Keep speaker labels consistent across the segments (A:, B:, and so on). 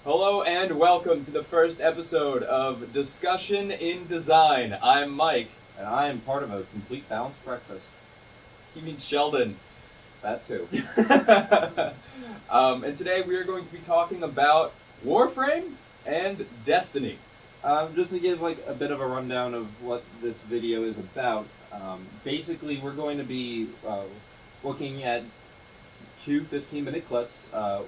A: Hello and welcome to the first episode of Discussion in Design. I'm Mike.
B: And I am part of a complete balanced breakfast.
A: You mean Sheldon.
B: That too.
A: And today we are going to be talking about Warframe and Destiny.
B: Just to give a bit of a rundown of what this video is about. Basically, we're going to be looking at two 15-minute clips,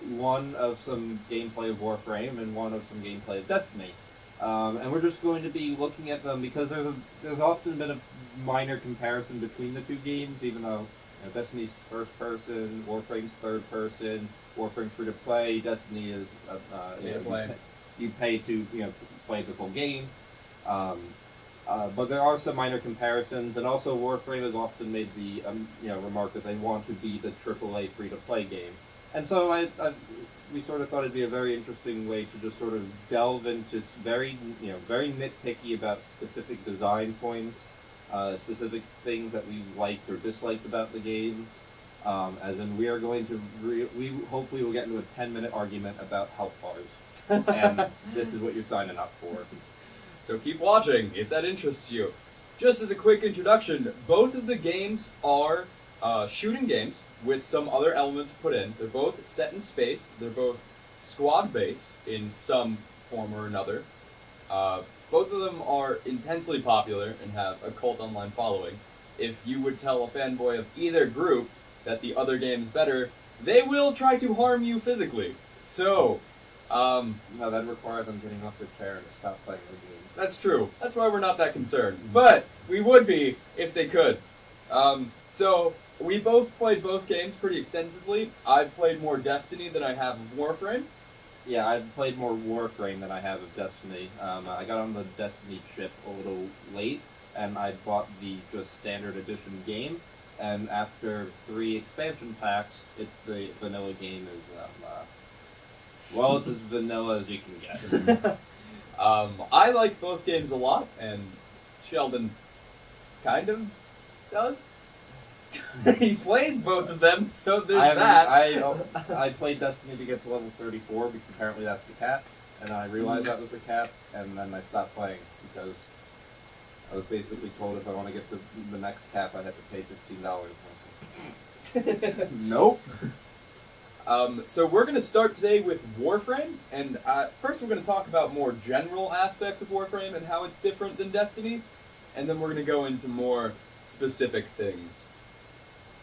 B: one of some gameplay of Warframe and one of some gameplay of Destiny. And we're just going to be looking at them because there's often been a minor comparison between the two games, even though Destiny's first person, Warframe's third person, Warframe's free to play, Destiny is you pay to play the full game. But there are some minor comparisons, and also Warframe has often made the remark that they want to be the AAA free-to-play game, and so we sort of thought it'd be a very interesting way to just sort of delve into very nitpicky about specific design points, specific things that we liked or disliked about the game. As in, we are going to we hopefully will get into a 10-minute argument about health bars, and this is what you're signing up for.
A: So keep watching if that interests you. Just as a quick introduction, both of the games are shooting games with some other elements put in. They're both set in space. They're both squad-based in some form or another. Both of them are intensely popular and have a cult online following. If you would tell a fanboy of either group that the other game is better, they will try to harm you physically. So,
B: no, that requires them getting off their chair and stop playing the game.
A: That's true. That's why we're not that concerned. But we would be if they could. So we both played both games pretty extensively. I've played more Destiny than I have of Warframe.
B: Yeah, I've played more Warframe than I have of Destiny. I got on the Destiny ship a little late, and I bought the just standard edition game. And after 3 expansion packs, the vanilla game is it's as vanilla as you can get.
A: I like both games a lot, and Sheldon kind of does. He plays both of them, so there's that.
B: I played Destiny to get to level 34 because apparently that's the cap, and I realized that was the cap, and then I stopped playing because I was basically told if I want to get to the next cap, I had to pay $15. Nope.
A: So we're going to start today with Warframe, and first we're going to talk about more general aspects of Warframe and how it's different than Destiny, and then we're going to go into more specific things.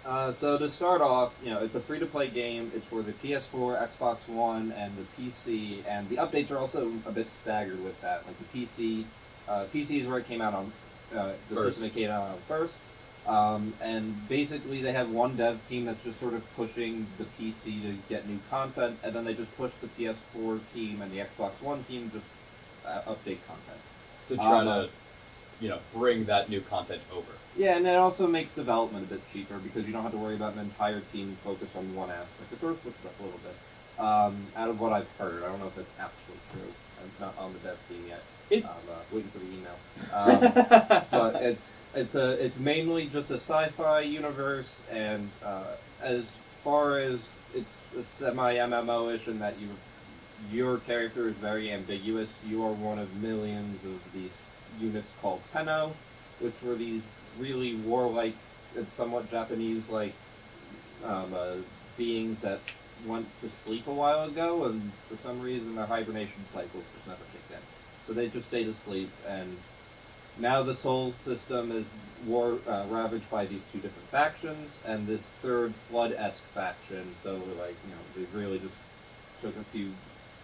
B: So to start off, it's a free-to-play game. It's for the PS4, Xbox One, and the PC, and the updates are also a bit staggered with that. Like the PC is where it came out on, the system it came out on first. And basically they have one dev team that's just sort of pushing the PC to get new content, and then they just push the PS4 team and the Xbox One team just update content.
A: To try to, bring that new content over.
B: Yeah, and it also makes development a bit cheaper because you don't have to worry about an entire team focused on one aspect. It sort of switches up a little bit. Out of what I've heard, I don't know if that's absolutely true. I'm not on the dev team yet. I'm waiting for the email. But it's mainly just a sci-fi universe, and as far as it's a semi-MMO-ish in that your character is very ambiguous. You are one of millions of these units called Tenno, which were these really warlike and somewhat Japanese-like beings that went to sleep a while ago, and for some reason their hibernation cycles just never kicked in. So they just stayed asleep, and now the Sol system is ravaged by these two different factions, and this third Flood-esque faction, so they really just took a few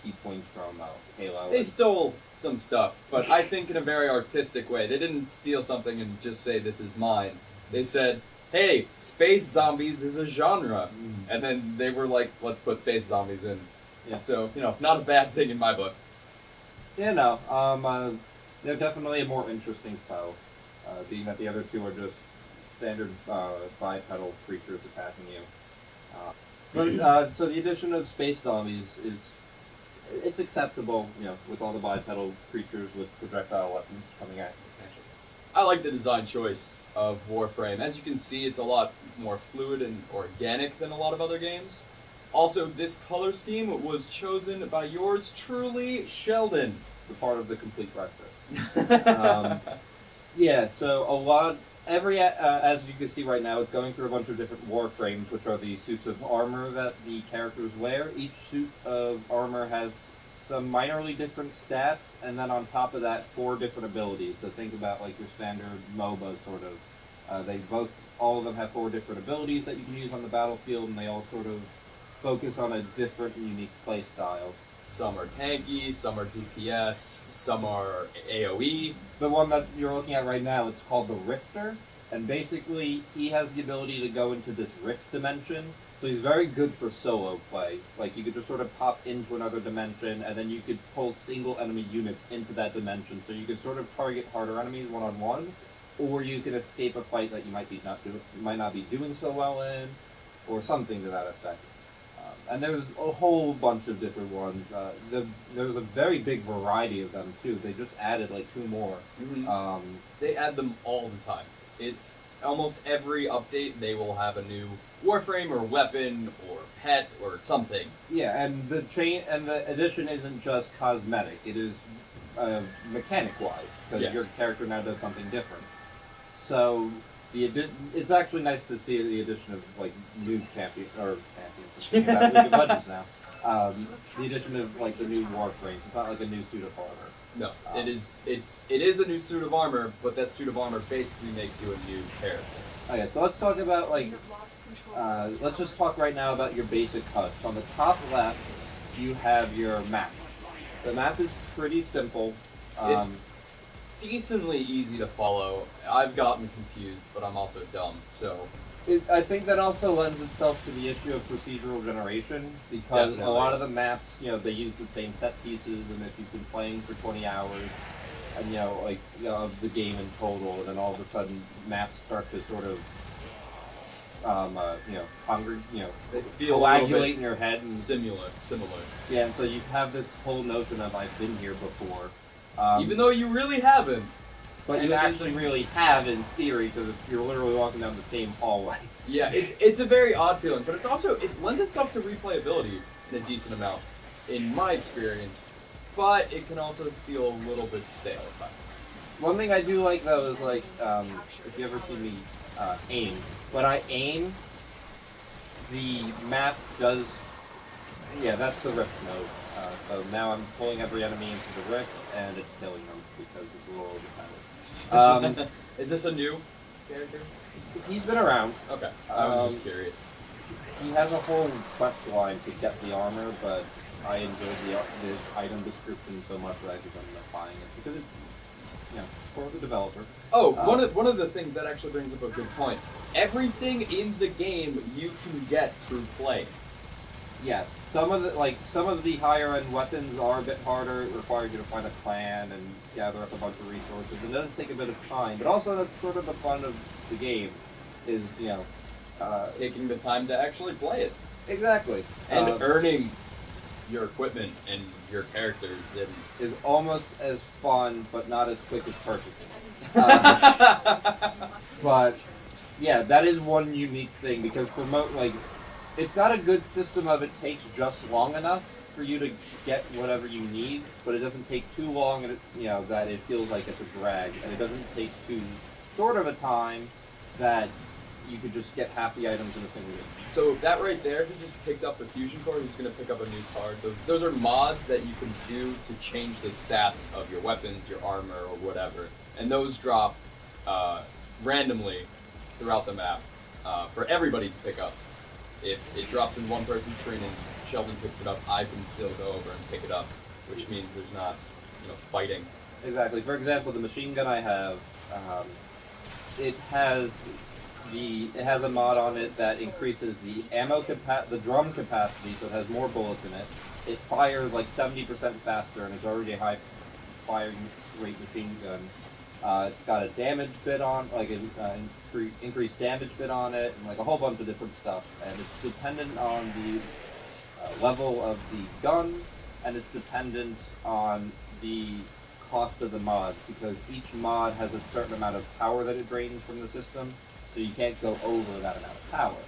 B: key points from Halo.
A: They stole some stuff, but I think in a very artistic way. They didn't steal something and just say, this is mine. They said, hey, space zombies is a genre. And then they were like, let's put space zombies in. Yeah. So, not a bad thing in my book.
B: Yeah, no. They're definitely a more interesting foe, being that the other two are just standard bipedal creatures attacking you. So the addition of space zombies it's acceptable, with all the bipedal creatures with projectile weapons coming at you.
A: I like the design choice of Warframe. As you can see, it's a lot more fluid and organic than a lot of other games. Also, this color scheme was chosen by yours truly, Sheldon.
B: The part of the complete breakfast. Yeah, so a lot. As you can see right now, it's going through a bunch of different Warframes, which are the suits of armor that the characters wear. Each suit of armor has some minorly different stats, and then on top of that, 4 different abilities. So think about like your standard MOBA sort of. All of them have 4 different abilities that you can use on the battlefield, and they all sort of focus on a different and unique play style.
A: Some are tanky, some are DPS, some are AoE.
B: The one that you're looking at right now, it's called the Rifter, and basically he has the ability to go into this rift dimension, so he's very good for solo play. Like, you could just sort of pop into another dimension, and then you could pull single enemy units into that dimension, so you could sort of target harder enemies one-on-one, or you can escape a fight that you might not be doing so well in, or something to that effect. And there's a whole bunch of different ones. There's a very big variety of them too. They just added like 2 more.
A: Mm-hmm. They add them all the time. It's almost every update they will have a new Warframe or weapon or pet or something.
B: Yeah, and the addition isn't just cosmetic. It is mechanic-wise, because your character now does something different. So it's actually nice to see the addition of like new champions. League of Legends now. The addition of like the new Warframe. It's not like a new suit of armor.
A: No, it is a new suit of armor, but that suit of armor basically makes you a new character.
B: Okay, so let's talk about like let's just talk right now about your basic HUDs. On the top left, you have your map. The map is pretty simple.
A: It's decently easy to follow. I've gotten confused, but I'm also dumb, so...
B: I think that also lends itself to the issue of procedural generation, because
A: Definitely.
B: A lot of the maps, they use the same set pieces, and if you've been playing for 20 hours, and of the game in total, and then all of a sudden maps start to sort of coagulate in your head and
A: similar.
B: Yeah, and so you have this whole notion of I've been here before.
A: Even though you really haven't.
B: But you actually really have in theory, because you're literally walking down the same hallway.
A: Yeah, it's a very odd feeling, but it lends itself to replayability in a decent amount, in my experience. But it can also feel a little bit stale at times.
B: One thing I do like though is like, if you ever see me aim, when I aim, the map does. Yeah, that's the rift mode. So now I'm pulling every enemy into the rift, and it's killing them because it's a little independent.
A: Is this a new character?
B: He's been around.
A: Okay, I was just curious.
B: He has a whole quest line to get the armor, but I enjoyed the item description so much that I just ended up buying it because it's, for the developer.
A: Oh, one of the things that actually brings up a good point. Everything in the game you can get through play.
B: Yes, some of the higher end weapons are a bit harder. It requires you to find a clan and gather up a bunch of resources. It does take a bit of time, but also that's sort of the fun of the game, is
A: taking the time to actually play it.
B: Exactly.
A: And earning your equipment and your characters
B: is almost as fun, but not as quick as purchasing. But yeah, that is one unique thing, because it's got a good system of it takes just long enough for you to get whatever you need, but it doesn't take too long, and that it feels like it's a drag, and it doesn't take too short of a time that you could just get half the items in a single game.
A: So that right there, he just picked up the fusion card. He's going to pick up a new card. Those are mods that you can do to change the stats of your weapons, your armor, or whatever, and those drop randomly throughout the map for everybody to pick up. If it drops in one person's screen and Sheldon picks it up, I can still go over and pick it up, which means there's not, fighting.
B: Exactly. For example, the machine gun I have, it has a mod on it that increases the the drum capacity, so it has more bullets in it. It fires like 70% faster, and it's already a high firing rate machine gun. It's got a damage bit on, increased damage bit on it, and like a whole bunch of different stuff. And it's dependent on the level of the gun, and it's dependent on the cost of the mod, because each mod has a certain amount of power that it drains from the system, so you can't go over that amount of power.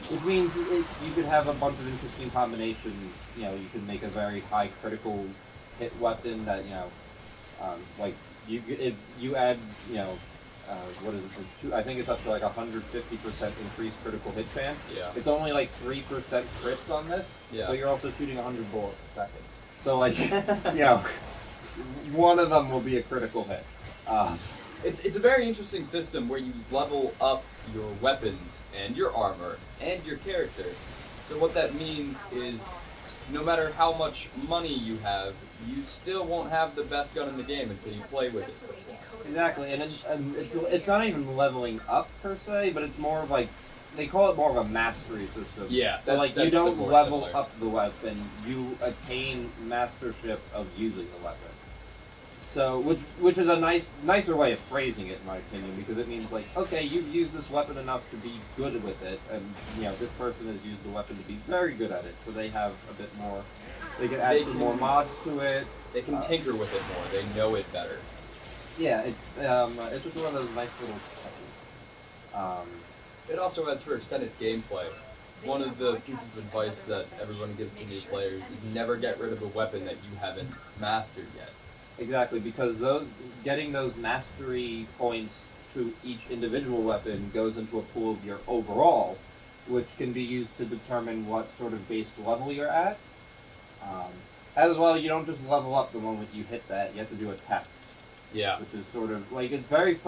B: Which means you could have a bunch of interesting combinations. You know, you can make a very high critical hit weapon that, you know, like if you add, you know, what is it? I think it's up to like 150% increased critical hit chance.
A: Yeah.
B: It's only like 3% crits on this.
A: Yeah.
B: So you're also shooting 100 bullets a second. So like, you know, one of them will be a critical hit.
A: It's a very interesting system where you level up your weapons and your armor and your character. So what that means is, no matter how much money you have, you still won't have the best gun in the game until you play with it.
B: Exactly, and it's not even leveling up per se, but it's more of like, they call it more of a mastery system.
A: Yeah,
B: so like you
A: that's
B: don't
A: more
B: level
A: similar.
B: up the weapon, you attain mastership of using the weapon. So, which is a nicer way of phrasing it, in my opinion, because it means like, okay, you've used this weapon enough to be good with it, and you know this person has used the weapon to be very good at it, so they have a bit more. They can add some more mods to it.
A: They can tinker with it more. They know it better.
B: Yeah, it's just one of those nice little touches.
A: It also adds for extended gameplay. One of the pieces of advice that everyone gives to new players is never get rid of a weapon that you haven't mastered yet.
B: Exactly, because getting those mastery points to each individual weapon goes into a pool of your overall, which can be used to determine what sort of base level you're at. As well, you don't just level up the moment you hit that; you have to do a test.
A: Yeah.
B: Which is sort of like it's very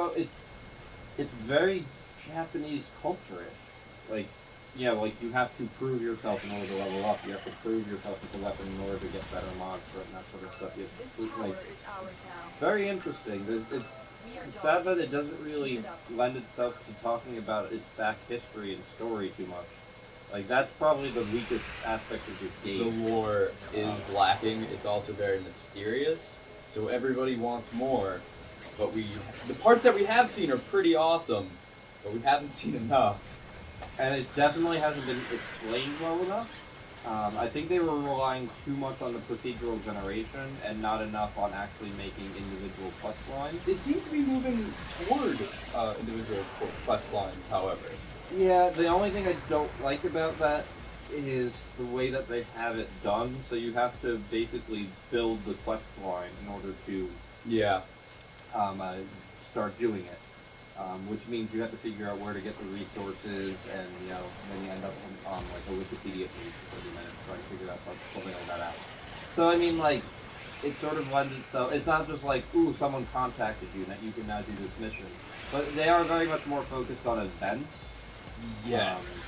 B: very Japanese culture-ish. Like, you know, like you have to prove yourself in order to level up. You have to prove yourself with the weapon in order to get better mods for it and that sort of stuff. Very interesting. It's sad that it doesn't really lend itself to talking about its back history and story too much. Like, that's probably the weakest aspect of this game.
A: The lore is lacking. It's also very mysterious. So everybody wants more. But the parts that we have seen are pretty awesome. But we haven't seen enough.
B: And it definitely hasn't been explained well enough. I think they were relying too much on the procedural generation and not enough on actually making individual quest lines.
A: They seem to be moving toward individual quest lines, however.
B: Yeah, the only thing I don't like about that is the way that they have it done. So you have to basically build the quest line in order to start doing it. Which means you have to figure out where to get the resources, and you know, then you end up on like a Wikipedia page for 30 minutes trying to figure something like that out. So I mean, like, it sort of lends itself. It's not just like, ooh, someone contacted you that you can now do this mission, but they are very much more focused on events.
A: Yes.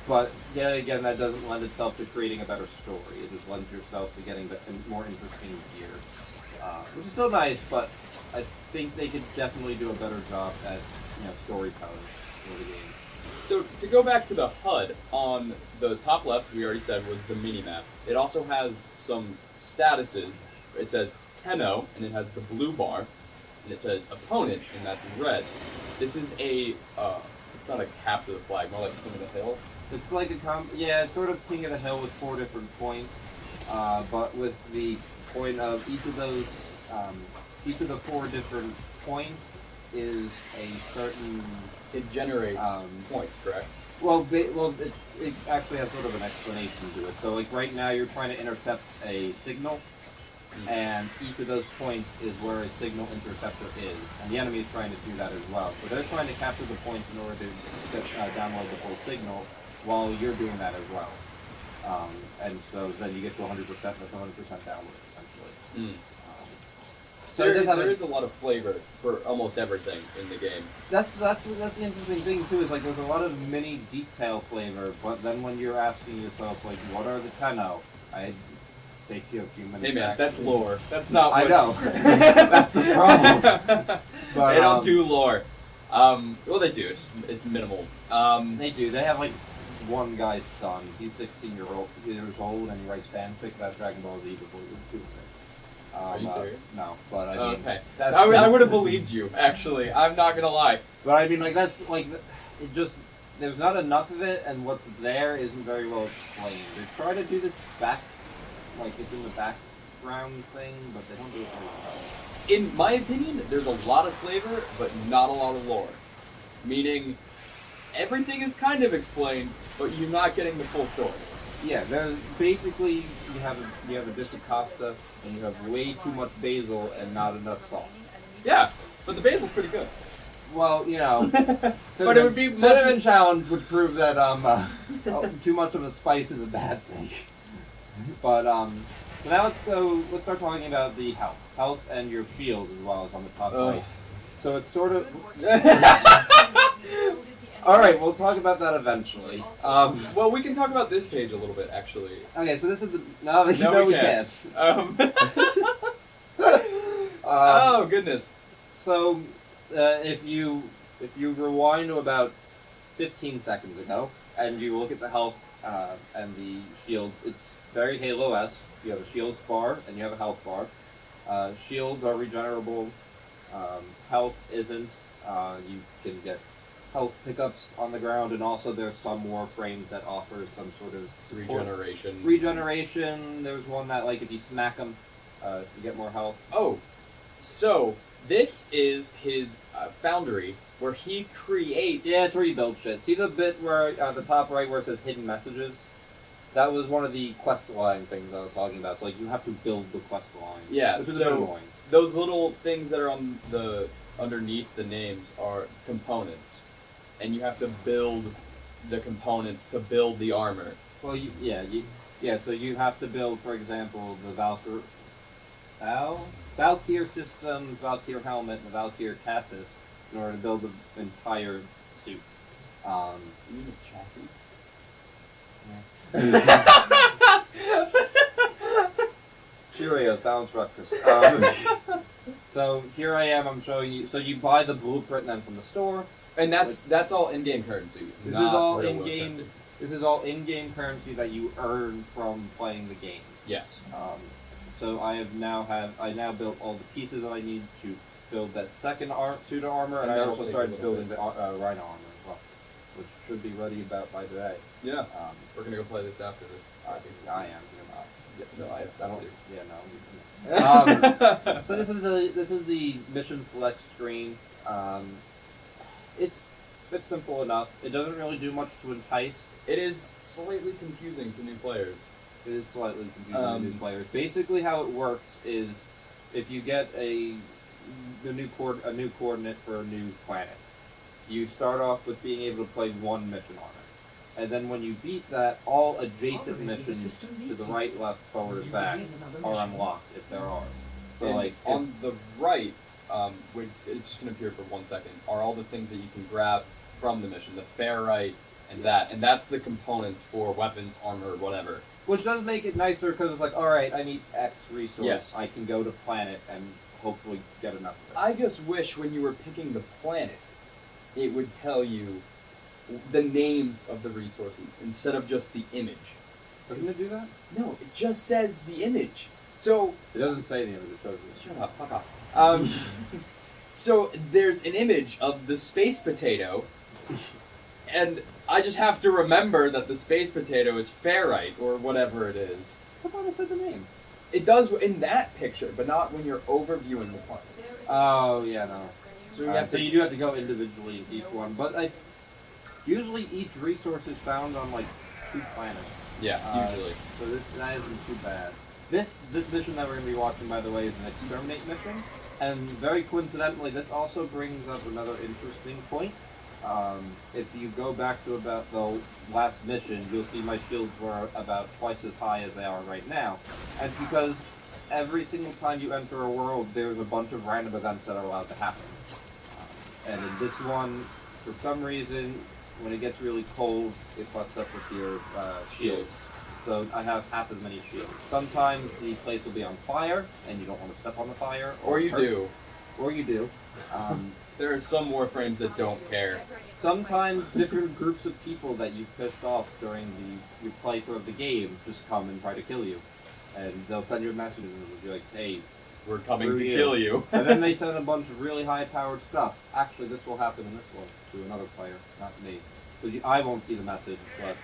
B: But yeah, again, that doesn't lend itself to creating a better story. It just lends yourself to getting the more interesting gear, which is still nice, but I think they could definitely do a better job at, you know, storytelling for the game.
A: So to go back to the HUD, on the top left, we already said was the mini-map. It also has some statuses. It says Tenno, and it has the blue bar, and it says opponent, and that's in red. This is a, it's not a capture the flag, more like King of the Hill.
B: It's like it's sort of King of the Hill with 4 different points, but with the point of each of those, each of the 4 different points is a certain...
A: It generates points, correct?
B: Well, it actually has sort of an explanation to it. So, like, right now you're trying to intercept a signal, and each of those points is where a signal interceptor is, and the enemy is trying to do that as well. So they're trying to capture the points in order to download the full signal, while you're doing that as well. And so then you get to 100%, that's 100% download, essentially.
A: So there is a lot of flavor for almost everything in the game.
B: That's the interesting thing too, is like there's a lot of mini detail flavor, but then when you're asking yourself like, what are the Tenno? I take you a few minutes.
A: Hey man, that's lore. That's not what...
B: I know. That's the problem. But,
A: they don't do lore. Well, they do. It's minimal.
B: They do. They have like one guy's son. He's 16 years old, and he writes fanfic about Dragon Ball Z before he was doing this.
A: Are you serious?
B: No, but I mean,
A: okay. I would have believed you. Actually, I'm not gonna lie.
B: But I mean, like that's like it just there's not enough of it, and what's there isn't very well explained. They try to do this like it's in the background thing, but they don't do it very well.
A: In my opinion, there's a lot of flavor, but not a lot of lore. Meaning, everything is kind of explained, but you're not getting the full story.
B: Yeah, there's basically you have a dish of pasta and you have way too much basil and not enough sauce.
A: Yeah, but the basil's pretty good.
B: Well, you know,
A: But it would be
B: cinnamon challenge would prove that too much of a spice is a bad thing. But so now let's start talking about the health and your shield as well as on the top right. So it's sort of. All right, we'll talk about that eventually.
A: Well, we can talk about this page a little bit, actually.
B: Okay, so this is the no we can't.
A: Oh goodness.
B: So, if you rewind to about 15 seconds ago, and you look at the health and the shields, it's very Halo-esque. You have a shields bar and you have a health bar. Shields are regenerable. Health isn't. You can get health pickups on the ground, and also there's some Warframes that offer some sort of regeneration. There's one that, like, if you smack them, you get more health.
A: Oh, so this is his foundry where he creates.
B: Yeah, it's where you build shit. See the bit where at the top right where it says hidden messages? That was one of the quest line things I was talking about. So, like, you have to build the quest line.
A: Yeah,
B: which is a bit annoying.
A: Those little things that are on the underneath the names are components, and you have to build the components to build the armor.
B: Well, so you have to build, for example, the Valkyr system, Valkyr helmet, and the Valkyr chassis in order to build the entire suit.
A: You mean a chassis?
B: Cheerios, balanced breakfast. So here I am. I'm showing you. So you buy the blueprint then from the store,
A: and that's all in-game currency.
B: This is all in-game. Currency. This is all in-game currency that you earn from playing the game.
A: Yes.
B: So I now built all the pieces that I need to build that second suit of armor, and I also started building the Rhino armor as well, which should be ready about by today.
A: Yeah. We're gonna go play this after this.
B: I am.
A: No, I don't.
B: Yeah, no. So this is the mission select screen. It's simple enough. It doesn't really do much to entice.
A: It is slightly confusing to new players.
B: It is slightly confusing to new players. Basically, how it works is if you get a new coordinate for a new planet, you start off with being able to play one mission on it. And then when you beat that, all adjacent missions to the right, left, forward, and back are unlocked, if there are. So,
A: and
B: like
A: on the right, which it's just going to appear for 1 second, are all the things that you can grab from the mission, the ferrite and that's the components for weapons, armor, whatever.
B: Which does make it nicer because it's like, all right, I need X resource.
A: Yes.
B: I can go to planet and hopefully get enough of it.
A: I just wish when you were picking the planet, it would tell you the names of the resources instead of just the image.
B: Doesn't it do that?
A: No, it just says the image. So
B: it doesn't say the image. It shows you.
A: Shut up, fuck off. So there's an image of the space potato, and I just have to remember that the space potato is ferrite or whatever it is.
B: I thought it said the name.
A: It does in that picture, but not when you're overviewing the planet.
B: Oh yeah, no.
A: So
B: you do have to go individually each one, but usually each resource is found on like 2 planets.
A: Yeah, usually.
B: So that isn't too bad. This mission that we're going to be watching, by the way, is an exterminate mission, and very coincidentally, this also brings up another interesting point. If you go back to about the last mission, you'll see my shields were about twice as high as they are right now, and it's because every single time you enter a world, there's a bunch of random events that are allowed to happen. And in this one, for some reason, when it gets really cold, it fucks up with your shields. So I have half as many shields. Sometimes the place will be on fire, and you don't want to step on the fire.
A: Or you do.
B: Or you do.
A: There are some Warframes that don't care.
B: Sometimes different groups of people that you pissed off during your playthrough of the game just come and try to kill you. And they'll send you a message and be like, hey,
A: we're coming to kill you.
B: And then they send a bunch of really high-powered stuff. Actually, this will happen in this one to another player, not me. So I won't see the message, but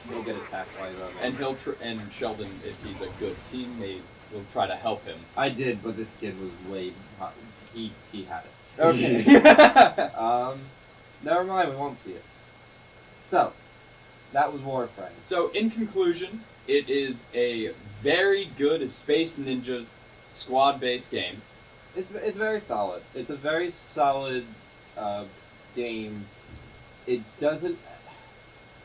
B: he'll get attacked by them.
A: And and Sheldon, if he's a good teammate, will try to help him.
B: I did, but this kid was way. He had it.
A: Okay.
B: Never mind, we won't see it. So, that was Warframe.
A: So, in conclusion, it is a very good Space Ninja squad-based game.
B: It's very solid. It's a very solid game. It doesn't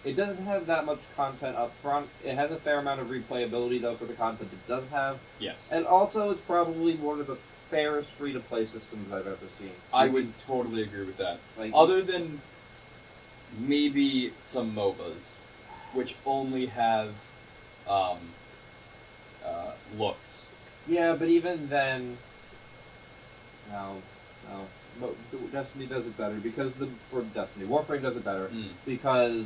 B: have that much content up front. It has a fair amount of replayability though for the content it does have.
A: Yes.
B: And also, it's probably one of the fairest free-to-play systems I've ever seen.
A: I would totally agree with that.
B: Like,
A: other than maybe some MOBAs, which only have looks.
B: Yeah, but even then, no. Destiny does it better because Warframe does it better because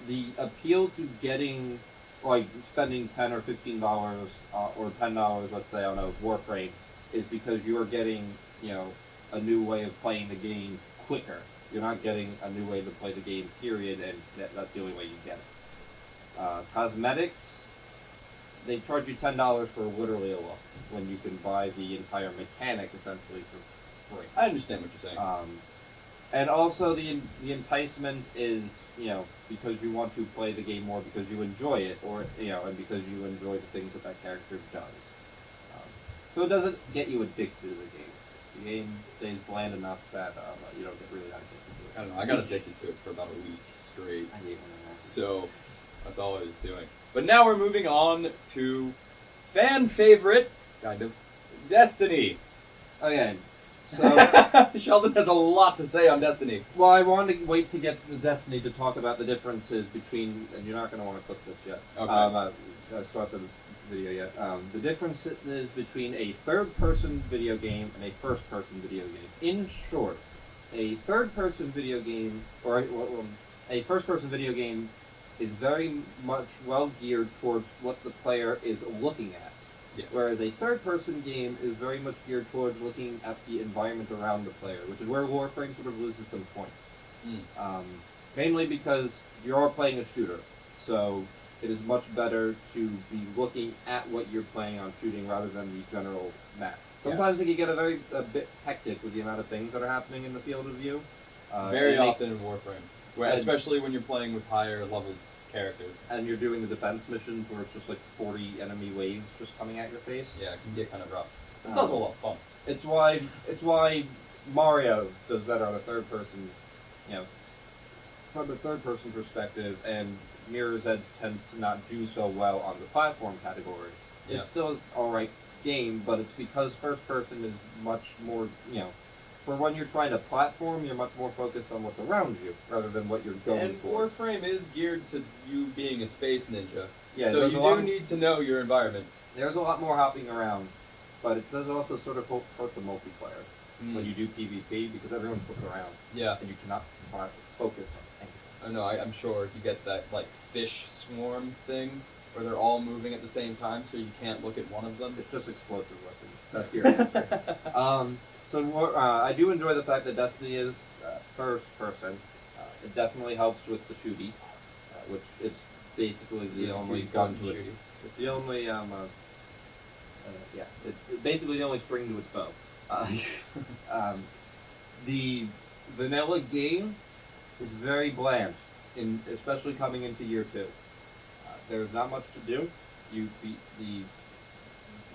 B: the appeal to getting, like, spending $10 or $15 or $10, let's say, on a Warframe, is because you are getting, a new way of playing the game quicker. You're not getting a new way to play the game, period, and that's the only way you get it. Cosmetics, they charge you $10 for literally a look, when you can buy the entire mechanic, essentially, for free.
A: I understand what you're saying.
B: And also the enticement is, because you want to play the game more because you enjoy it, or, and because you enjoy the things that character does. So it doesn't get you addicted to the game. The game stays bland enough that you don't get really that addicted to it.
A: I don't know, I got addicted to it for about a week straight.
B: I hate when that.
A: So, that's all I was doing. But now we're moving on to fan favorite, kind of, Destiny.
B: Okay, so...
A: Sheldon has a lot to say on Destiny.
B: Well, I wanted to wait to get to Destiny to talk about the differences between... And you're not going to want to clip this yet.
A: Okay.
B: Start the video yet. The difference is between a third-person video game and a first-person video game. In short, a third-person video game, or a first-person video game is very much well-geared towards what the player is looking at.
A: Yes.
B: Whereas a third-person game is very much geared towards looking at the environment around the player, which is where Warframe sort of loses some points. Mainly because you are playing a shooter, so it is much better to be looking at what you're planning on shooting rather than the general map. Sometimes it can get a bit hectic with the amount of things that are happening in the field of view.
A: Very often in Warframe, especially when you're playing with higher level characters.
B: And you're doing the defense missions where it's just like 40 enemy waves just coming at your face.
A: Yeah, it can get kind of rough. It's also a lot of fun.
B: It's why Mario does better on a third person, from a third person perspective, and Mirror's Edge tends to not do so well on the platform category. It's still an alright game, but it's because first person is much more, for when you're trying to platform, you're much more focused on what's around you rather than what you're going for.
A: And Warframe is geared to you being a space ninja.
B: Yeah,
A: so you do need to know your environment.
B: There's a lot more hopping around, but it does also sort of hurt the multiplayer when you do PvP because everyone's looking around.
A: Yeah.
B: And you cannot focus on anything.
A: I know, I'm sure you get that like fish swarm thing where they're all moving at the same time so you can't look at one of them.
B: It's just explosive weapons. That's your answer. So I do enjoy the fact that Destiny is first person. It definitely helps with the shooty, which it's basically the only gun to it. It's the only it's basically the only string to its bow. The vanilla game is very bland, especially coming into year 2. There's not much to do. You beat the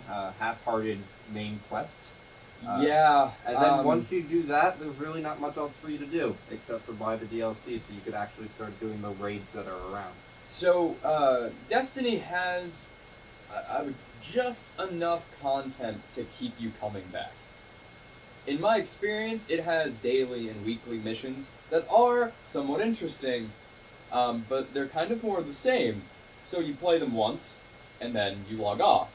B: half-hearted main quest. And then once you do that, there's really not much else for you to do, except for buy the DLC so you could actually start doing the raids that are around.
A: So, Destiny has just enough content to keep you coming back. In my experience, it has daily and weekly missions that are somewhat interesting, but they're kind of more of the same. So you play them once, and then you log off.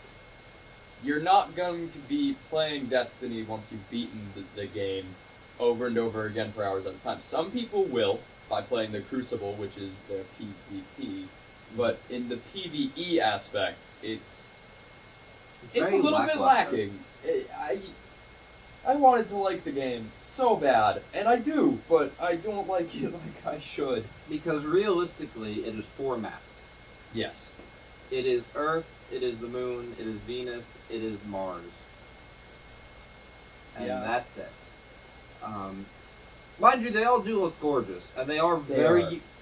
A: You're not going to be playing Destiny once you've beaten the game over and over again for hours at a time. Some people will, by playing the Crucible, which is the PvP, but in the PvE aspect, it's a little bit lacking. I wanted to like the game so bad, and I do, but I don't like it like I should.
B: Because realistically, it is 4 maps.
A: Yes.
B: It is Earth, it is the Moon, it is Venus, it is Mars. And that's it. Mind you, they all do look gorgeous, and they are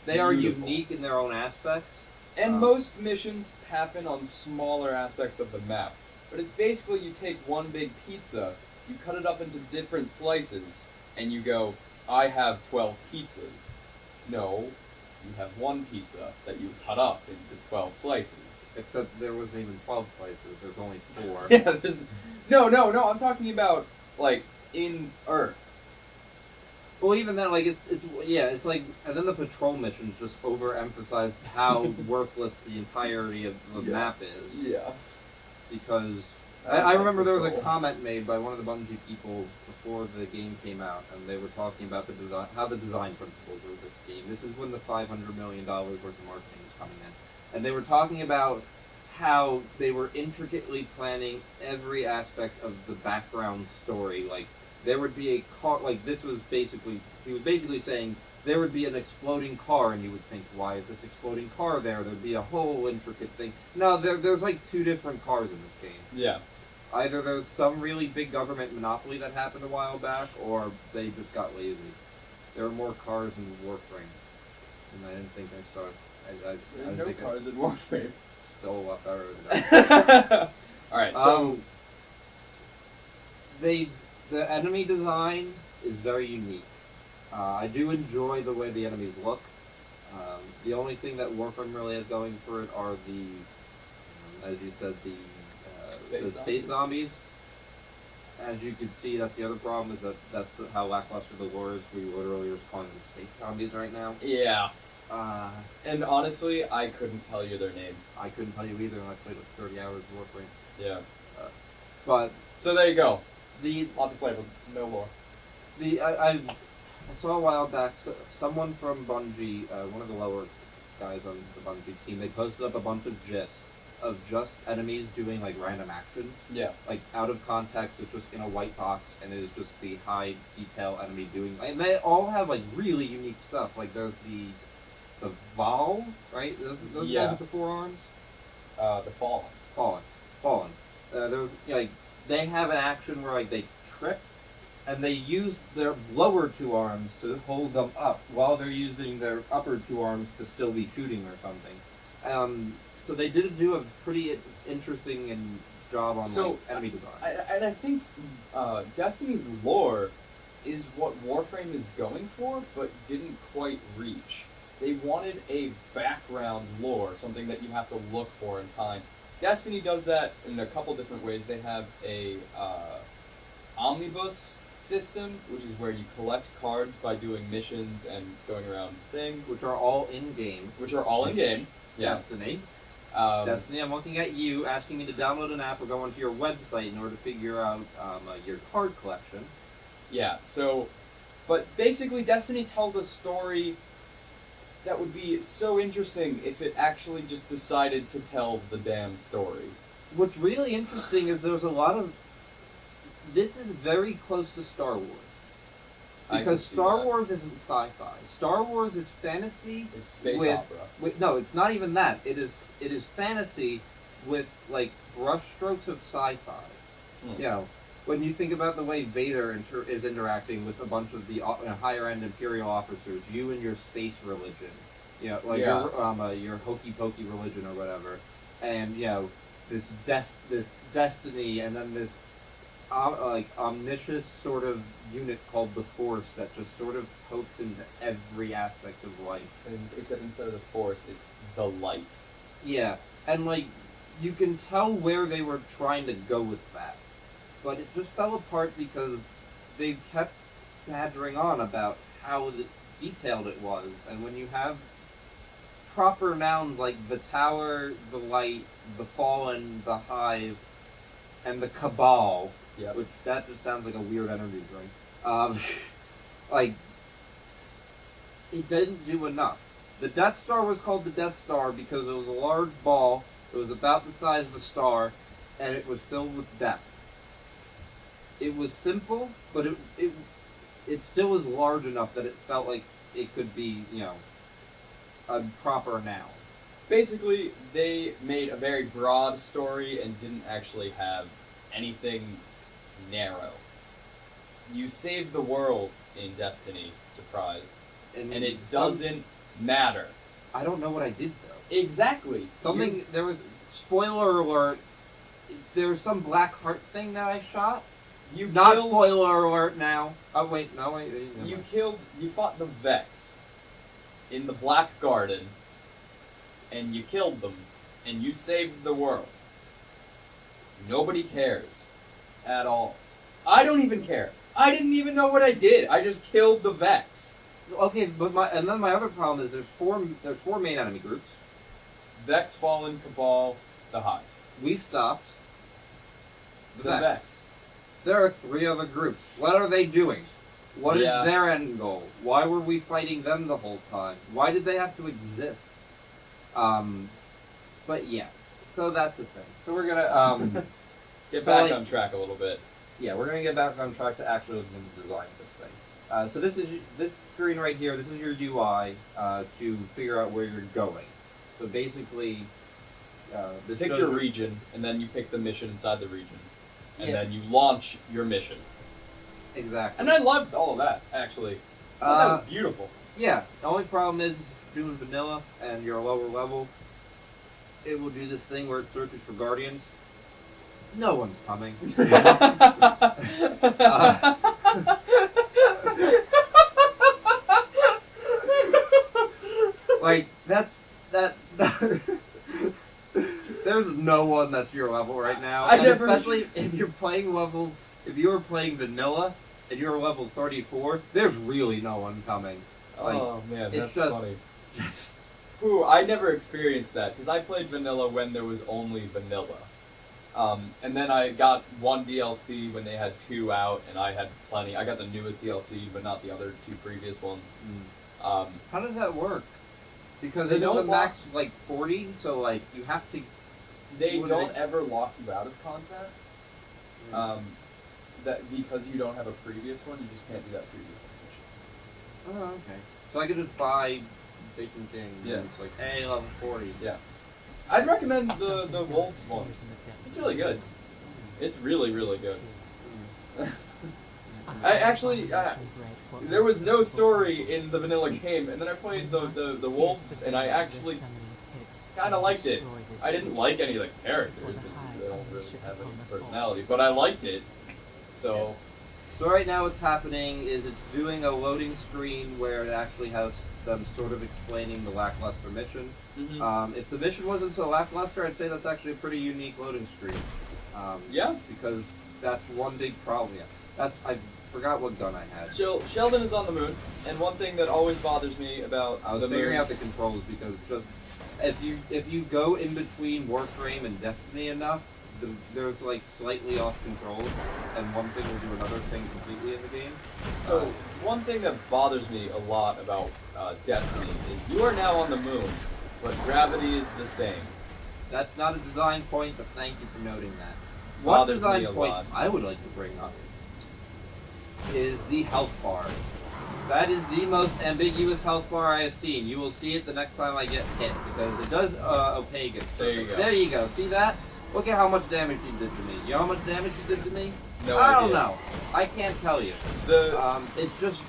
B: They are
A: beautiful.
B: unique in their own aspects.
A: And most missions happen on smaller aspects of the map. But it's basically you take one big pizza, you cut it up into different slices, and you go, I have 12 pizzas. No, you have one pizza that you cut up into 12 slices.
B: Except there wasn't even 12 slices, there's only 4.
A: Yeah, no, I'm talking about, like, in Earth.
B: Well, even then, like, it's like, and then the patrol missions just overemphasize how worthless the entirety of the map is.
A: Yeah.
B: Because I remember there was a comment made by one of the Bungie people before the game came out, and they were talking about the design, how the design principles of this game. This is when the $500 million worth of marketing was coming in. And they were talking about how they were intricately planning every aspect of the background story. Like, there would be a car, like, he was basically saying there would be an exploding car, and you would think, why is this exploding car there? There'd be a whole intricate thing. No, there's like 2 different cars in this game.
A: Yeah.
B: Either there's some really big government monopoly that happened a while back, or they just got lazy. There are more cars in Warframe, and I didn't think I saw it.
A: There's no cars in Warframe.
B: Still a lot better than that.
A: Alright, so...
B: The enemy design is very unique. I do enjoy the way the enemies look. The only thing that Warframe really has going for it are as you said, the space zombies. As you can see, that's the other problem, is that's how lackluster the lore is. We literally are calling them space zombies right now.
A: Yeah. And honestly, I couldn't tell you their name.
B: I couldn't tell you either, and I played like 30 hours of Warframe.
A: Yeah.
B: But
A: so there you go.
B: Lots
A: of flavor, no more.
B: I saw a while back someone from Bungie, one of the lower guys on the Bungie team, they posted up a bunch of GIFs of just enemies doing like random actions.
A: Yeah. Like
B: out of context, it's just in a white box, and it is just the high detail enemy doing. And they all have like really unique stuff. Like there's the Vol, right? Those guys with the 4 arms.
A: The
B: Fallen. There's like they have an action where like they trip, and they use their lower 2 arms to hold them up while they're using their upper 2 arms to still be shooting or something. So they did do a pretty interesting job on like, enemy design.
A: And I think Destiny's lore is what Warframe is going for, but didn't quite reach. They wanted a background lore, something that you have to look for and find. Destiny does that in a couple different ways. They have a omnibus system, which is where you collect cards by doing missions and going around things.
B: Which are all in-game.
A: Yeah.
B: Destiny. Destiny, I'm looking at you, asking me to download an app or go onto your website in order to figure out your card collection.
A: Yeah, so... But basically, Destiny tells a story that would be so interesting if it actually just decided to tell the damn story.
B: What's really interesting is there's a lot of... This is very close to Star Wars. Because Star Wars isn't sci-fi. Star Wars is fantasy.
A: It's space opera.
B: No, it's not even that. It is fantasy with, like, brushstrokes of sci-fi. You know, when you think about the way Vader is interacting with a bunch of the higher-end Imperial officers, you and your space religion, you know, like your hokey-pokey religion or whatever, and, you know, this destiny, and then this like omniscient sort of unit called the Force that just sort of pokes into every aspect of life.
A: Except instead of the Force, it's the light.
B: Yeah, and like you can tell where they were trying to go with that, but it just fell apart because they kept badgering on about how detailed it was, and when you have proper nouns like the Tower, the Light, the Fallen, the Hive, and the Cabal.
A: Yeah.
B: Which, that just sounds like a weird energy drink. Like, it didn't do enough. The Death Star was called the Death Star because it was a large ball, it was about the size of a star, and it was filled with death. It was simple, but it still was large enough that it felt like it could be, you know, a proper noun.
A: Basically, they made a very broad story and didn't actually have anything narrow. You save the world in Destiny, surprise, and it doesn't matter.
B: I don't know what I did though.
A: Exactly.
B: Something there was. Spoiler alert. There was some black heart thing that I shot.
A: You
B: Not
A: killed,
B: spoiler alert now. Oh wait, no wait. Never
A: You
B: mind.
A: you fought the Vex in the Black Garden, and you killed them, and you saved the world. Nobody cares at all. I don't even care. I didn't even know what I did. I just killed the Vex.
B: Okay, but then my other problem is there's four main enemy groups.
A: Vex, Fallen, Cabal, the Hive.
B: We stopped
A: The Vex.
B: There are 3 other groups. What are they doing? What is
A: Yeah.
B: their end goal? Why were we fighting them the whole time? Why did they have to exist? But yeah, so that's the thing. So we're gonna
A: Get
B: So,
A: back
B: like-
A: on track a little bit.
B: yeah, we're gonna get back on track to actually looking at the design of this thing. So this is this screen right here. This is your UI to figure out where you're going. So basically, this
A: Pick
B: shows
A: your
B: you-
A: region, and then you pick the mission inside the region. And
B: Yeah.
A: then you launch your mission.
B: Exactly.
A: And I loved all of that, actually. I thought that was beautiful.
B: Yeah, the only problem is if you're doing vanilla and you're a lower level, it will do this thing where it searches for guardians. No one's coming. Like that there's no one that's your level right now.
A: I
B: And
A: never-
B: especially if you're playing vanilla and you're level 34, there's really no one coming. Like,
A: Oh man,
B: it's
A: that's
B: just-
A: funny.
B: Just
A: Ooh, I never experienced that because I played vanilla when there was only vanilla. And then I got one DLC when they had 2 out, and I had plenty. I got the newest DLC, but not the other 2 previous ones.
B: how does that work? Because
A: They
B: they
A: don't
B: don't max like 40, so like you have to.
A: They
B: What do
A: don't
B: they-
A: ever lock you out of content. That because you don't have a previous one, you just can't do that previous mission.
B: Oh, okay. So I could just buy Bacon King.
A: Yeah.
B: And it's like, hey, level 40.
A: Yeah. I'd recommend the Wolves one. It's really good. It's really, really good. I actually, there was no story in the vanilla game, and then I played the Wolves, and I actually kind of liked it. I didn't like any of the characters, because they don't really have any personality, but I liked it. So,
B: So right now what's happening is it's doing a loading screen where it actually has them sort of explaining the lackluster mission. If the mission wasn't so lackluster, I'd say that's actually a pretty unique loading screen.
A: yeah.
B: Because that's one big problem. Yeah. I forgot what gun I had.
A: Sheldon is on the moon, and one thing that always bothers me about
B: I was
A: the
B: figuring
A: moon,
B: out the controls because just if you go in between Warframe and Destiny enough, there's like slightly off controls, and one thing will do another thing completely in the game.
A: So one thing that bothers me a lot about Destiny is you are now on the moon, but gravity is the same.
B: That's not a design point, but thank you for noting that. One
A: Bothers
B: design
A: me a
B: point
A: lot.
B: I would like to bring up is the health bar. That is the most ambiguous health bar I have seen. You will see it the next time I get hit, because it does opaque it.
A: There you go.
B: There you go. See that? Look at how much damage he did to me. You know how much damage he did to me?
A: No
B: I don't
A: idea.
B: know. I can't tell you. It's just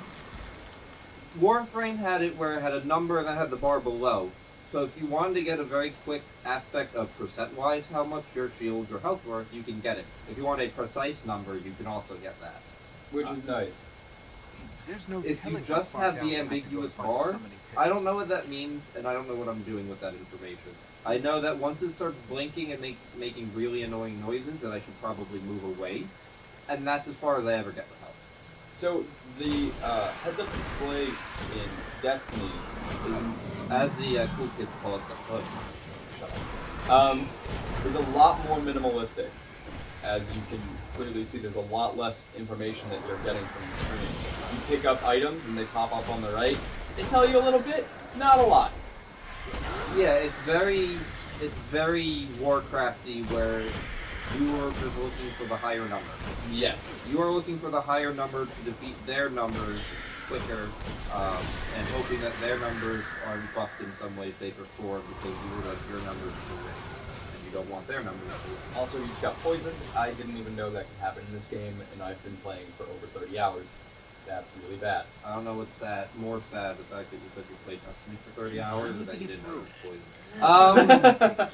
B: Warframe had it where it had a number and then had the bar below. So if you wanted to get a very quick aspect of percent-wise how much your shields or health worth, you can get it. If you want a precise number, you can also get that.
A: Which is nice.
C: There's no
B: If you
C: telling
B: just
C: how far
B: have
C: down
B: the
C: we'll have to go
B: ambiguous
C: to find
B: bar,
C: summoning pits.
B: I don't know what that means, and I don't know what I'm doing with that information. I know that once it starts blinking and making really annoying noises, that I should probably move away, and that's as far as I ever get with health.
A: So the heads-up display in Destiny
B: As the cool kids call it, the hood.
A: is a lot more minimalistic. As you can clearly see, there's a lot less information that you're getting from the screen. You pick up items and they pop up on the right. They tell you a little bit, not a lot.
B: Yeah, it's very Warcrafty, where you are just looking for the higher number.
A: Yes.
B: You are looking for the higher number to defeat their numbers quicker, and hoping that their numbers are buffed in some way, shape, or form, because you would like your numbers to win, and you don't want their numbers to win.
A: Also, you just got poisoned. I didn't even know that could happen in this game, and I've been playing for over 30 hours. That's really bad.
B: I don't know what's sad, more sad, the fact that you said you played Destiny for 30 hours or that you didn't know it was poison.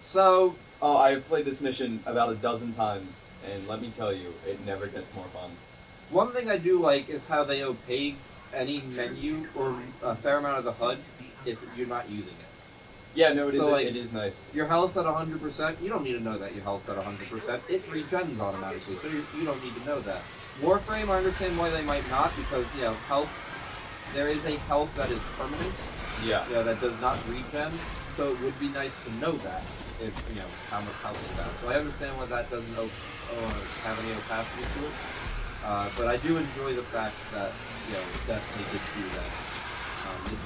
B: So,
A: Oh, I've played this mission about a dozen times, and let me tell you, it never gets more fun.
B: one thing I do like is how they opaque any menu or a fair amount of the HUD if you're not using it.
A: Yeah, no, it is.
B: So, like,
A: it is nice.
B: Your health's at 100%, you don't need to know that your health's at 100%. It regens automatically, so you don't need to know that. Warframe, I understand why they might not, because, health, there is a health that is permanent,
A: Yeah.
B: that does not regen, so it would be nice to know that, if, how much health you have. So I understand why that doesn't have any opacity to it, but I do enjoy the fact that, Destiny did do that.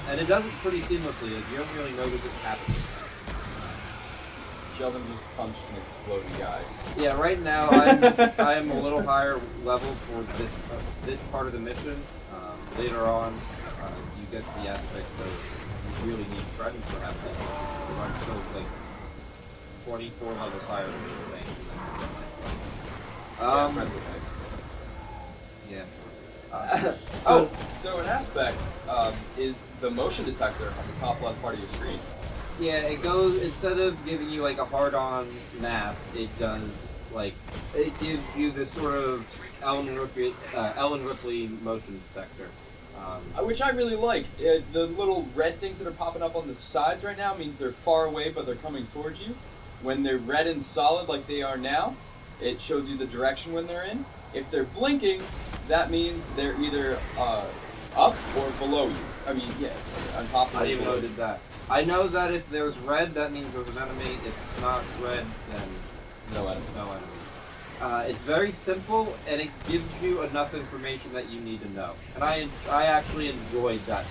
B: And it does it pretty seamlessly, like, you don't really know that this happens.
A: Sheldon just punched an exploding guy.
B: Yeah, right now I'm a little higher level for this part of the mission. Later on, you get the aspect of you really need friends to have this. Because I'm still like 24 levels higher than this thing.
A: Yeah, friends are
B: Yeah.
A: nice. So an aspect is the motion detector on the top left part of your screen.
B: Yeah, it goes, instead of giving you like a hard-on map, it does it gives you this sort of Ellen Ripley motion detector.
A: Which I really like. The little red things that are popping up on the sides right now means they're far away, but they're coming towards you. When they're red and solid like they are now, it shows you the direction when they're in. If they're blinking, that means they're either up or below you. I mean, yeah, on top of
B: I didn't even know
A: you.
B: it did that. I know that if there's red, that means there's an enemy. If it's not red, then
A: No enemy.
B: no enemy. It's very simple, and it gives you enough information that you need to know. And I actually enjoyed that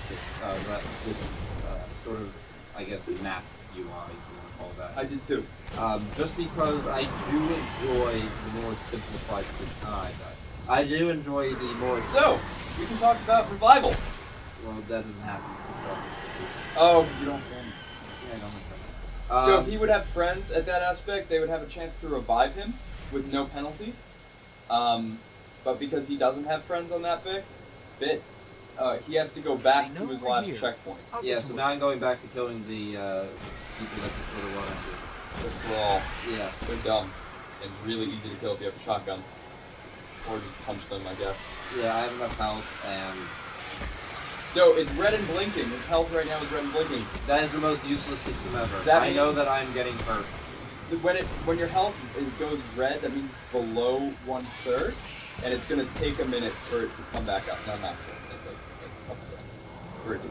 B: sort of, I guess, map UI, if you want to call that.
A: I did too.
B: Just because I do enjoy the more simplified design. I do enjoy the more...
A: So, we can talk about revival.
B: Well, that doesn't happen.
A: Oh, because you don't film.
B: Yeah, I don't like that.
A: So if he would have friends at that aspect, they would have a chance to revive him with no penalty. But because he doesn't have friends on that bit, he has to go back to his last checkpoint.
B: Yeah, so now I'm going back to killing the people that can sort of run into.
A: Which are all,
B: Yeah.
A: they're dumb and really easy to kill if you have a shotgun. Or just punch them, I guess.
B: Yeah, I have enough health, and
A: So it's red and blinking. His health right now is red and blinking.
B: that is the most useless system ever.
A: That
B: I know
A: means-
B: that I'm getting hurt.
A: When your health goes red, that means below 1/3, and it's gonna take a minute for it to come back up. Not like a couple seconds for it to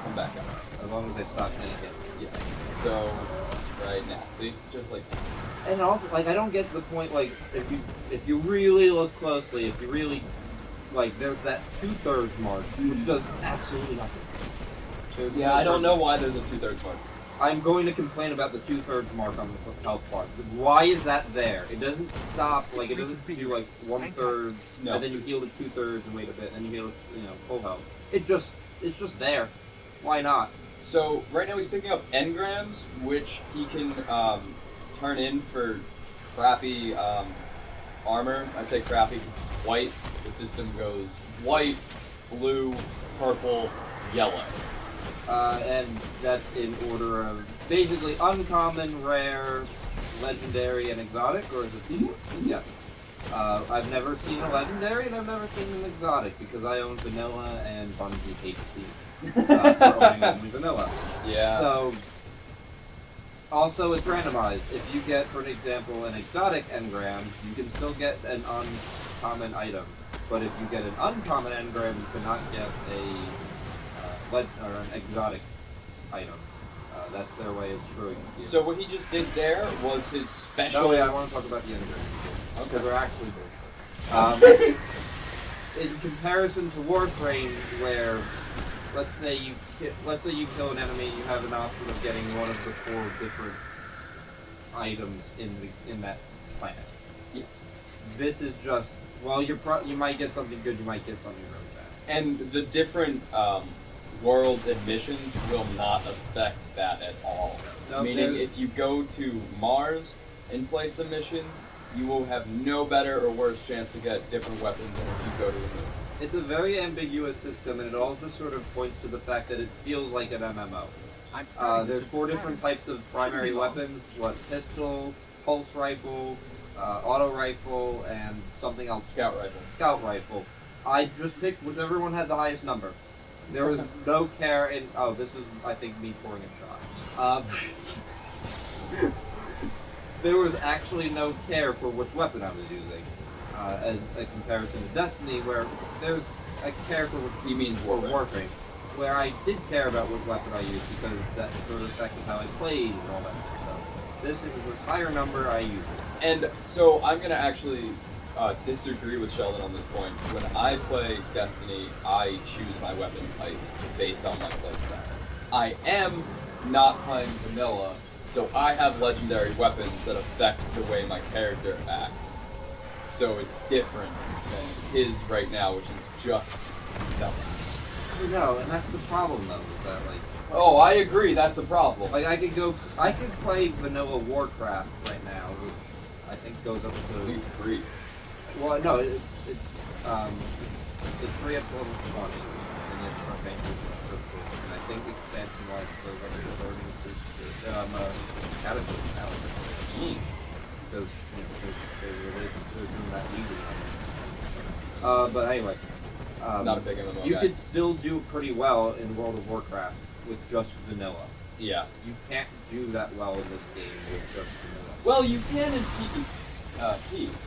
A: come back up.
B: As long as they stop getting hit.
A: Yeah. So right now, see, just like
B: And also, I don't get to the point, if you really look closely, if you really, there's that 2/3 mark, which does absolutely nothing. There's
A: yeah,
B: no
A: I don't know
B: purpose.
A: why there's a 2/3 mark.
B: I'm going to complain about the 2/3 mark on the health bar. Why is that there? It doesn't stop, it doesn't do 1/3,
A: No.
B: and then you heal to 2/3 and wait a bit, and then you heal to, full health. It's just there. Why not?
A: So right now he's picking up engrams, which he can turn in for crappy armor. I say crappy. White. The system goes white, blue, purple, yellow.
B: And that's in order of basically uncommon, rare, legendary, and exotic, or is it? Yeah. I've never seen a legendary, and I've never seen an exotic because I own vanilla, and Bungie hates me for owning only vanilla.
A: Yeah.
B: So, also it's randomized. If you get, for an example, an exotic engram, you can still get an uncommon item. But if you get an uncommon engram, you cannot get an exotic item. That's their way of screwing you.
A: So what he just did there was his special.
B: No, wait, I want to talk about the engrams.
A: Okay.
B: Because they're actually bullshit. In comparison to Warframe, where let's say you kill an enemy, you have an option of getting one of the 4 different items in that planet.
A: Yes.
B: This is just you might get something good, you might get something really bad.
A: And the different world admissions will not affect that at all.
B: No,
A: Meaning,
B: there's-
A: if you go to Mars and play some missions, you will have no better or worse chance to get different weapons than if you go to the moon.
B: It's a very ambiguous system, and it all just sort of points to the fact that it feels like an MMO. There's 4 different types of primary weapons: pistol, pulse rifle, auto rifle, and something else.
A: Scout rifle.
B: Scout rifle. I just picked whichever one had the highest number. There was no care in. Oh, this is, I think, me pouring a shot. There was actually no care for which weapon I was using, as a comparison to Destiny, where there's a care for which
A: He means
B: Warframe, where I did care about what weapon I used because that sort of affected how I played and all that stuff. This is a higher number, I used it.
A: And so I'm gonna actually disagree with Sheldon on this point. When I play Destiny, I choose my weapon type based on my playstyle. I am not playing vanilla, so I have legendary weapons that affect the way my character acts. So it's different than his right now, which is just numbers.
B: No, and that's the problem though, is that like.
A: Oh, I agree, that's a problem.
B: Like I could play vanilla Warcraft right now, which I think goes up to.
A: Free.
B: Well, no, it's free up to level 20, and you have to start paying for it. And I think expansion wise for level 30 Cataclysm now. Because they released doing that easy. But anyway,
A: Not a big MMO
B: you
A: guy.
B: could still do pretty well in World of Warcraft with just vanilla.
A: Yeah.
B: You can't do that well in this game with just vanilla.
A: Well, you can in PvP.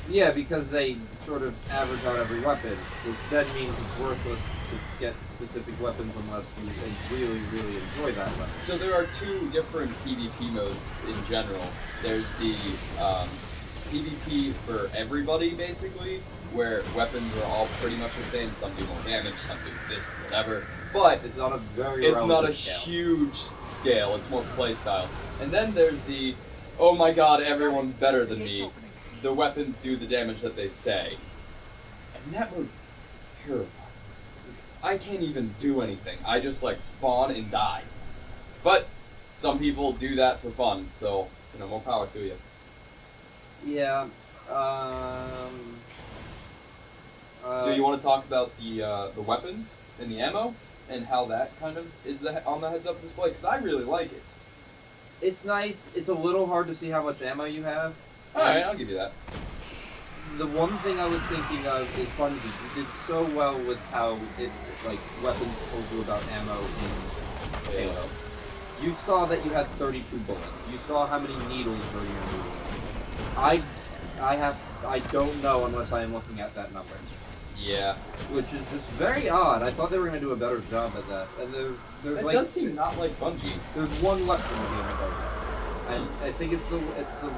B: Yeah, because they sort of average out every weapon, which then means it's worthless to get specific weapons unless you really, really enjoy that weapon.
A: So there are 2 different PvP modes in general. There's the PvP for everybody, basically, where weapons are all pretty much the same. Some do more damage, some do this, whatever. But
B: it's not a very
A: it's not a
B: scale.
A: huge scale. It's more playstyle. And then there's the, oh my god, everyone's better than me. The weapons do the damage that they say. And that was terrifying. I can't even do anything. I just like spawn and die. But some people do that for fun, so more power to you.
B: Yeah.
A: Do you want to talk about the weapons and the ammo and how that kind of is on the heads-up display? Because I really like it.
B: It's nice. It's a little hard to see how much ammo you have.
A: Alright, I'll give you that.
B: The one thing I was thinking of is Bungie. You did so well with how weapons told you about ammo in Halo. You saw that you had 32 bullets. You saw how many needles were in your movement. I don't know unless I am looking at that number.
A: Yeah.
B: Which is just very odd. I thought they were going to do a better job at that. And there's
A: It
B: like
A: does seem not like Bungie.
B: there's one weapon in the game that does that. And I think it's the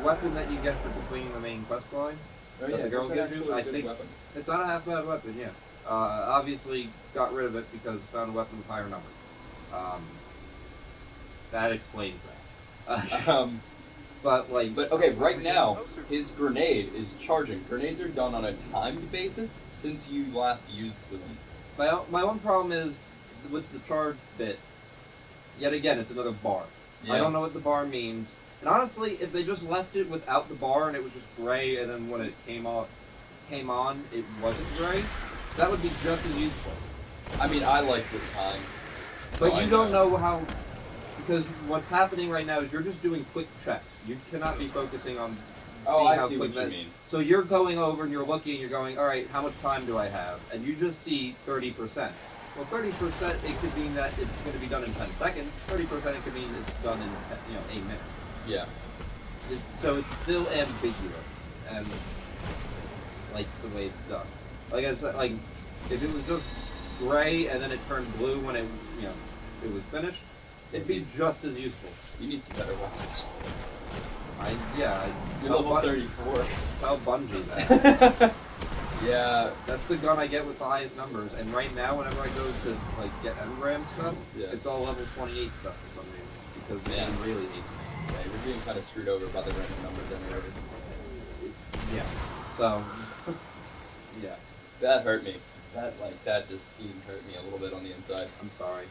B: weapon that you get for completing the main quest line.
A: Oh
B: that
A: yeah,
B: the girl
A: it's
B: gives
A: actually
B: you.
A: a
B: I
A: good
B: think
A: weapon.
B: it's not a half bad weapon. Yeah. Obviously got rid of it because found a weapon with higher numbers. That explains that. But
A: okay, right now his grenade is charging. Grenades are done on a timed basis since you last used them.
B: my one problem is with the charge bit. Yet again, it's another bar.
A: Yeah.
B: I don't know what the bar means. And honestly, if they just left it without the bar and it was just gray, and then when it came on, it wasn't gray, that would be just as useful.
A: I mean, I like the time.
B: But
A: so
B: you don't know how, because what's happening right now is you're just doing quick checks. You cannot be focusing on
A: Oh,
B: seeing
A: I
B: how
A: see
B: quick
A: what you
B: that.
A: mean.
B: So you're going over and you're looking and you're going, all right, how much time do I have? And you just see 30%. Well, 30% it could mean that it's going to be done in 10 seconds. 30% it could mean it's done in 8 minutes.
A: Yeah.
B: So it's still ambiguous, and like the way it's done. Like I said, like if it was just gray and then it turned blue when it was finished, it'd be just as useful.
A: You need some better weapons. You're
B: Tell
A: level 34.
B: Tell Bungie that.
A: Yeah.
B: That's the gun I get with the highest numbers, and right now whenever I go to get engram stuff,
A: Yeah.
B: it's all level 28 stuff for some reason because
A: Yeah.
B: man really needs.
A: Yeah, you're being kind of screwed over by the random numbers and everything.
B: Yeah. So. Yeah.
A: That hurt me. That just hurt me a little bit on the inside.
B: I'm sorry.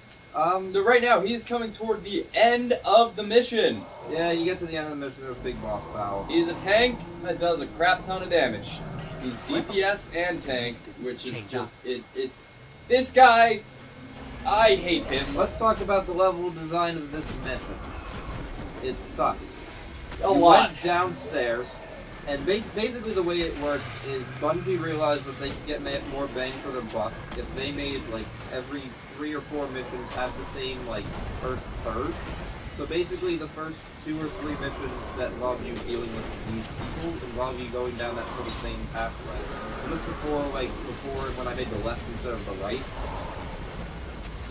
A: So right now he's coming toward the end of the mission.
B: Yeah, you get to the end of the mission, there's a big boss battle.
A: He's a tank that does a crap ton of damage. He's DPS and tank, which is just it. This guy, I hate him
B: Let's talk about the level design of this mission. It sucks.
A: a
B: You
A: lot.
B: went downstairs, and basically the way it works is Bungie realized that they could get more bang for their buck if they made like every 3 or 4 missions have the same like first third. So basically the first 2 or 3 missions that involve you dealing with these people involve you going down that sort of same pathway. Just before when I made the left instead of the right,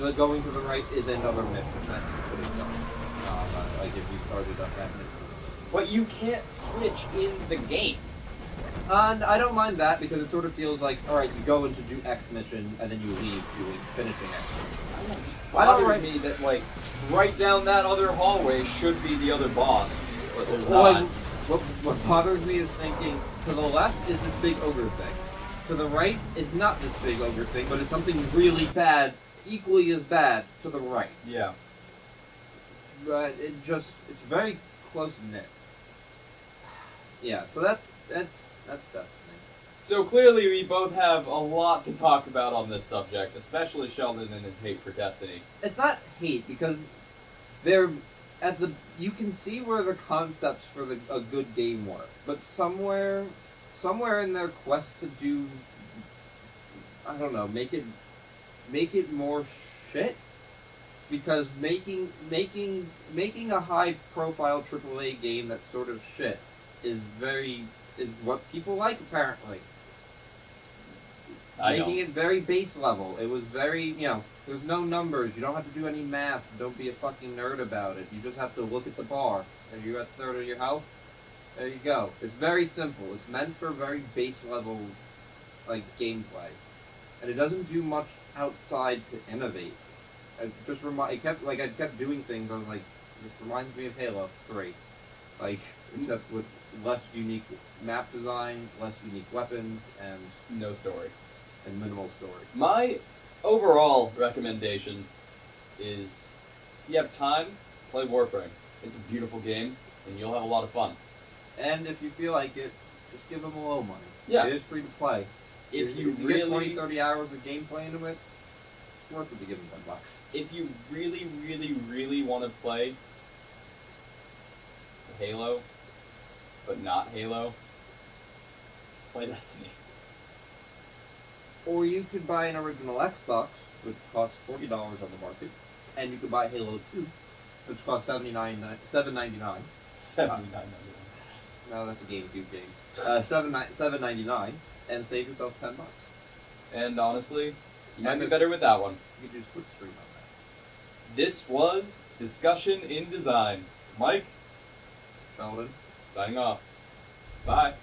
B: the going to the right is another mission that's pretty fun. Like if you started up that mission.
A: But you can't switch in the game.
B: And I don't mind that because it sort of feels like, alright, you go in to do X mission and then you leave finishing X.
A: Bothers me that like right down that other hallway should be the other boss, but there's
B: Well,
A: not.
B: what bothers me is thinking, to the left is this big ogre thing. To the right is not this big ogre thing, but it's something really bad, equally as bad, to the right.
A: Yeah.
B: But it's very close knit. Yeah, so that's Destiny.
A: So clearly we both have a lot to talk about on this subject, especially Sheldon and his hate for Destiny.
B: It's not hate because you can see where the concepts for a good game work, but somewhere in their quest to do, I don't know, make it more shit. Because making a high profile AAA game that's sort of shit is what people like apparently. Making it very base level. It was very, there's no numbers. You don't have to do any math. Don't be a fucking nerd about it. You just have to look at the bar. And you're at third of your health. There you go. It's very simple. It's meant for very base level, like, gameplay. And it doesn't do much outside to innovate. I kept doing things. I was like, this reminds me of Halo 3. Like, except with less unique map design, less unique weapons, and
A: No story.
B: And minimal story.
A: My overall recommendation is, if you have time, play Warframe. It's a beautiful game, and you'll have a lot of fun.
B: And if you feel like it, just give them a low money.
A: Yeah.
B: It is free to play.
A: If you
B: get
A: really
B: 20, 30 hours of gameplay into it, it's worth it to give them $10.
A: If you really, really, really want to play Halo, but not Halo, play Destiny.
B: Or you could buy an original Xbox, which costs $40 on the market, and you could buy Halo 2, which costs $7.99.
A: $79.99.
B: No, that's a GameCube game. $7.99, and save yourself $10.
A: And honestly, you might be better with that one.
B: You could do split stream on that.
A: This was Discussion in Design. Mike,
B: Sheldon.
A: signing off. Bye.